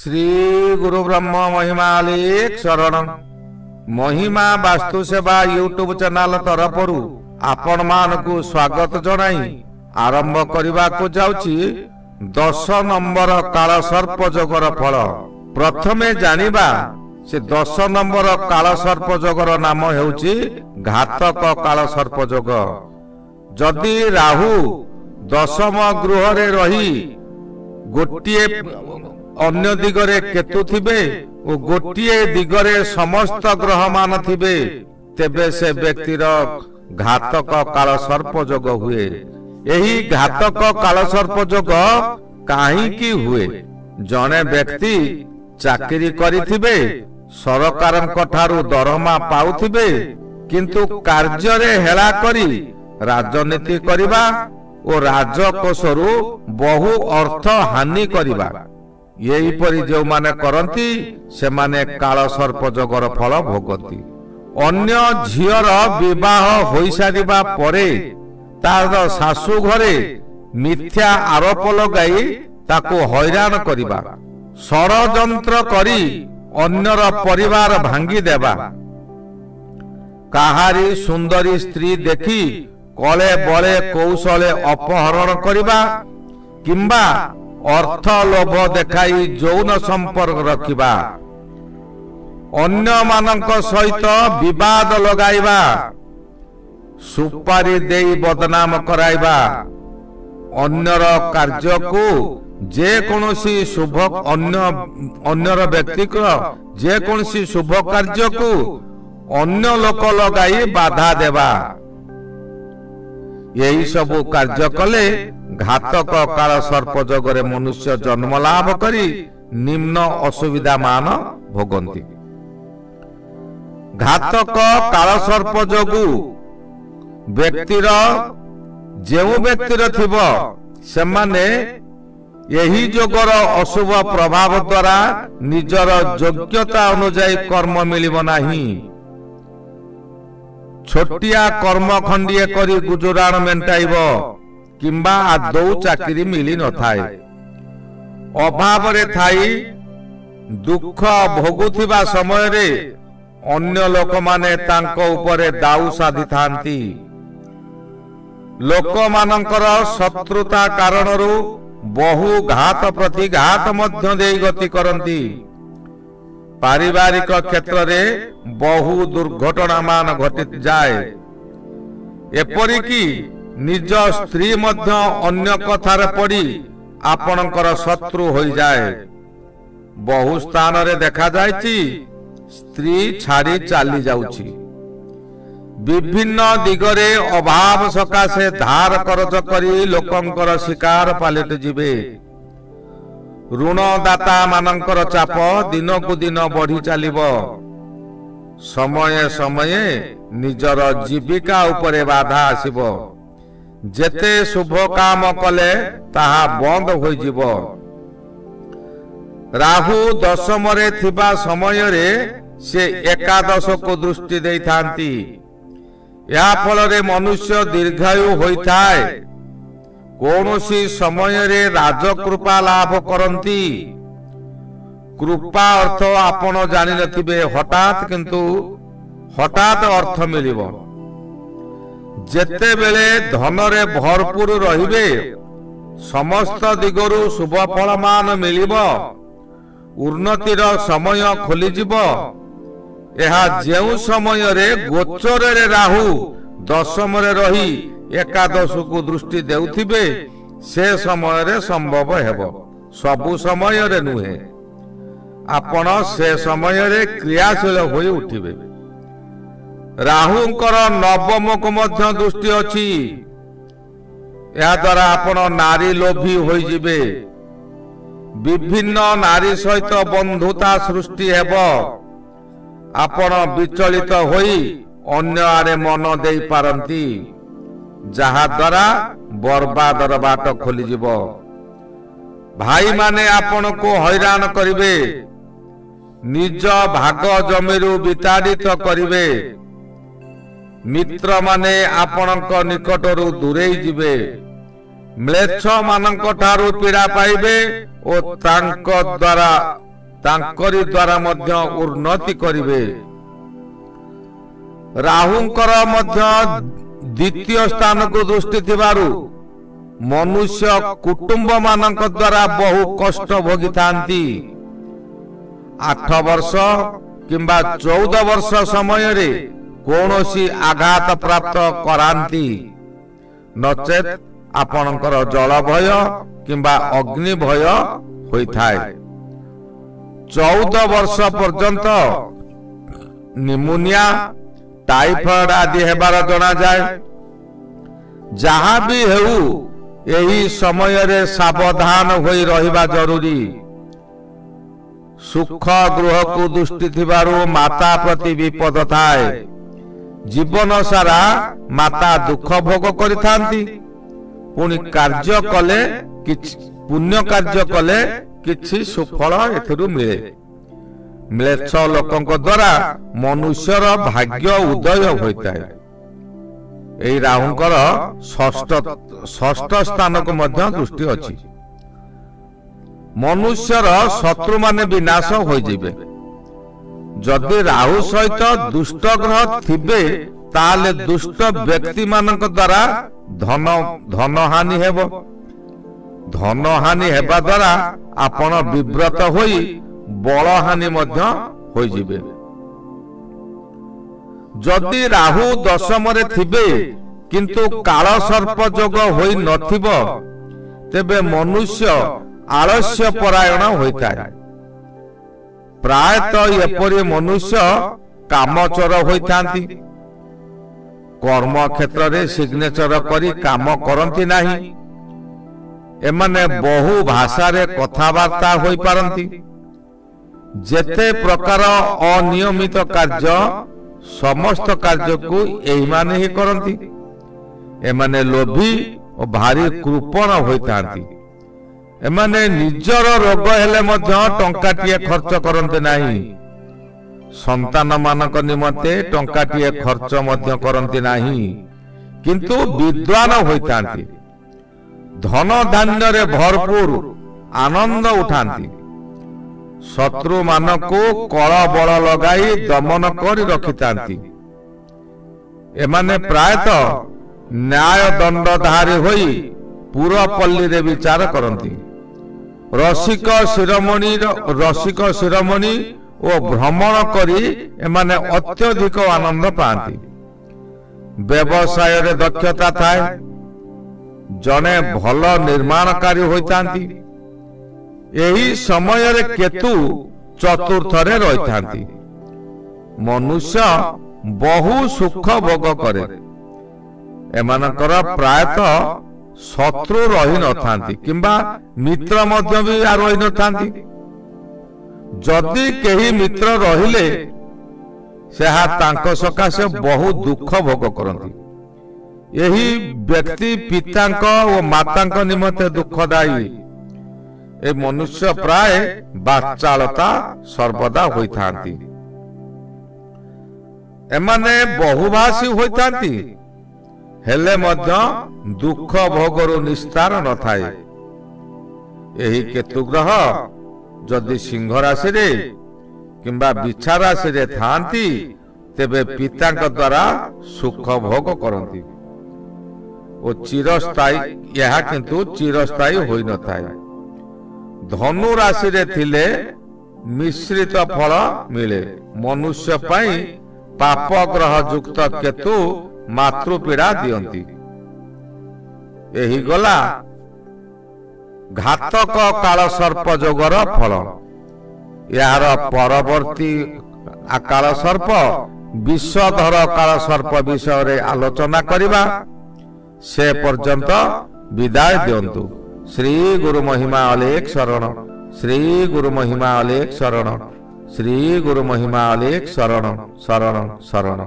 श्री गुरु ब्रह्म महिमालिक शरण महिमा वास्तु सेवा यूट्यूब चैनल तरफरु आपण मानकु स्वागत जणाई आरंभ करने को जाउची 10 नंबर काल सर्प जोगर फल। प्रथमे जानिबा से 10 नंबर काल सर्प जोगर नाम हेउची घातक काल सर्प जोग। जदि राहु दशम गृह रे रही गोटिए अन्य दिगरे केतु थिबे और गोटिए दिगरे समस्त ग्रह मान थिबे तेबे से व्यक्तिर घातक काल सर्प जोग हुए। यही घातक काल सर्प जोग काहींकी हुए? जने व्यक्ति चाकरी करिथिबे सरकारଙ୍କ ठारू दरमा पाउथिबे किंतु कार्य रे हेला करी राजनीति करिबा और राजकोषरु बहु अर्थ हानि करिबा यही परि जो माने करंती से माने काल सर्प जोगर फल भोगती। अन्य झियर विवाह होई सारिबा परे तार सासु घरे मिथ्या आरोप लगाई ताको हैरान करिबा, षड़यंत्र करी अन्यर परिवार भांगी देबा, काहारी सुंदरी स्त्री देखी कले बले कौशले अपहरण करिबा किंबा अर्थ लोभ देखाई यौन संपर्क रखिबा, अन्य मानक सहित विवाद लगाइबा, सुपारी देई बदनाम कराइबा, अन्यर कार्य को जे कोनोसी शुभ अन्यर व्यक्ति को जे कोनोसी शुभ कार्य को अन्य लोक लगाई बाधा देबा, यही सब कार्य कले घातक काल सर्प जोगरे मनुष्य जन्म लाभ करी निम्न असुविधा मान भोगंती। घातक काल सर्प जोगु व्यक्तिर जेउ व्यक्तिर थिबो सेमाने यही जोगर अशुभ प्रभाव द्वारा निजर योग्यता अनुसार कर्म मिलिबो नाही। छोटिया कर्म खंडिए करी गुजराण मेंटाइब किंबा आदौ चाकरी मिली न थाए। अभाव रे थाई दुख भोगुथिबा समय रे अन्य लोक माने तांको उपरे दाऊ साधी थांती। लोक मानकर शत्रुता कारणरु बहु घात प्रति घात मध्य देई गति करंती। पारिवारिक क्षेत्र रे बहु दुर्घटना मान घटित जाए। एपरिकी निज स्त्री मध्य अन्य कथार पड़ी आपणकर शत्रु हो जाए। बहु स्थान रे देखा जायछि स्त्री छाड़ी चाली जाउछि। विभिन्न दिगरे अभाव सकाशे धार करज करी लोकंकर शिकार पालित जिबे। ऋणदाता मानकर चाप दिन को दिन बढ़ी चलिबो। समय समय निजर जीविका उपरे बाधा आसिबो। जेते शुभ काम कले ताहा बंद होई जिवो। राहु दशम रे थिबा समय रे से एकादश को दृष्टि देई थांती। या फल रे मनुष्य दीर्घायु होई थाए। कौनसी समय रे राजकृपा लाभ करंती। कृपा अर्थ आपण जानि नथिबे हठात किंतु हठात अर्थ मिलिबो। जेते बेले धन रे भरपूर रहिबे समस्त दिगरु शुभ फल मान मिलिबो। उन्नतिर समय खोली जिवो। एहा जेउ समय रे गोचर रे राहु दशम रे रही एकादश को दृष्टि देउथिबे से समय रे संभव हेबो। सबु समय रे नुहे। आपण से समय रे क्रियाशील होई उठिबे। राहुंकर नवम को मध्य दृष्टि अछि। या द्वारा आपण नारी लोभी होई जिबे। विभिन्न नारी सहित बंधुता सृष्टि हेबो। आपण विचलित होई अन्य आरे मन देई पारंती जहा द्वारा बर्बादर बाट खोली जिवो। भाई माने आपण को हैरान करिवे। निज भाग जमीरु विताड़ित करिवे। मित्र माने आपणक निकटरु दूरेई जिवे। म्लेच्छ मानक ठारू पीड़ा पाइबे और तांको द्वारा तांकरी द्वारा मध्य उन्नति करिवे। राहुंकर मध्य द्वितीय स्थान को दृष्टि थिबारु मनुष्य कुटुंब मानक द्वारा बहु कष्ट भोगी थांती। 8 वर्ष किंबा 14 वर्ष समय रे कौनसी आघात प्राप्त करांती, नचेत आपणकर जल भय किंबा अग्नि भय होइथाय। 14 वर्ष पर्यंत निमोनिया टाइफॉइड आदि हेबार जना जाए। जहाँ भी हेउ एही समय रे सावधान होई रहिबा जरूरी। सुख गृह को दृष्टि थिबारु माता प्रति विपद थाए। जीवन सारा माता दुख भोग करिथांती, पुणी कार्य कले किछ पुण्य कार्य कले किछि सुफल एथिरु मिले। म्लेच्छ लोकंक द्वारा मनुष्यर भाग्य उदय होइताय। एई राहुंकर षष्ठ स्थान को मध्य दृष्टि अछि। मनुष्यर शत्रु माने विनाश होई जिवे। जदि राहु सहित दुष्ट ग्रह थिबे ताले दुष्ट व्यक्ति मानक द्वारा धन हानि हेबो। धन हानि हेबा द्वारा आपण विव्रत होई बल हानि मध्य होई जिवे। जदि राहु दशम रे थिबे किंतु काल सर्प जोग होई नथिबो तेबे मनुष्य आलस्य परायण होइताय। प्रायतः एपरि मनुष्य कामचोर होइथांती। कर्म क्षेत्र रे सिग्नेचर करी काम करंती नाही। एमाने बहु भाषा रे कथावार्ता होई पारंती। जेते प्रकार अनियमित कार्य समस्त कार्य को एही माने ही करंती। एमाने लोभी और भारी कृपण होइथांती। एमाने निजर रोग हेले मध्य टंकाटिए खर्च करते नाही। संतान मानक निमंते टंकाटिए खर्च मध्य करते नाही, किंतु विद्वान होइथांती। धन धान्य रे भरपूर आनंद उठांती। शत्रु मानको कल बल लगाई दमन करी रखितांती। एमाने प्रायतः न्याय दंडधारी होई पुरपल्ली रे विचार करंती। रसिक शिरोमणि और भ्रमण करी एमाने अत्यधिक आनंद पाती। व्यवसाय रे दक्षता थाए। जने भल निर्माणकारी होइतांती। एही समय रे केतु चतुर्थ रे रहितांती। मनुष्य बहु सुख भोग करे। एमानकर प्रायतः शत्रु रही नथांती किंबा मित्र मध्य भी रही नथांती। जदि केही मित्र रहिले सेहा तांको सकाशे बहु दुख भोग करंती। यही व्यक्ति पितांक और मातांक निमंते दुखदायी। ए मनुष्य प्राय बाचालता सर्वदा होइथांती। एमाने बहुभाषी होइथांती, हेले मध्य दुख भोगरु निस्तार न थाए। एही केतु ग्रह जदि सिंह राशि रे किंबा बिछा राशि रे थांती तेबे पितांक द्वारा सुख भोग करंती ओ चिरस्थायी। यह किंतु चिरस्थायी होई न थाए। धनु राशि रे थिले मिश्रित फल मिले। मनुष्य पाई पाप ग्रह युक्त केतु मातृपीड़ा दियंती। एही गला घातक काल सर्प जोगर फल। यार परवर्ती काल सर्प विषधर काल सर्प विषय रे आलोचना करिबा। से पर्यंत विदाय दियंतु। श्री गुरु महिमा अलेख शरण। श्री गुरु महिमा अलेख शरण। श्री गुरु महिमा अलेख शरण शरण शरण।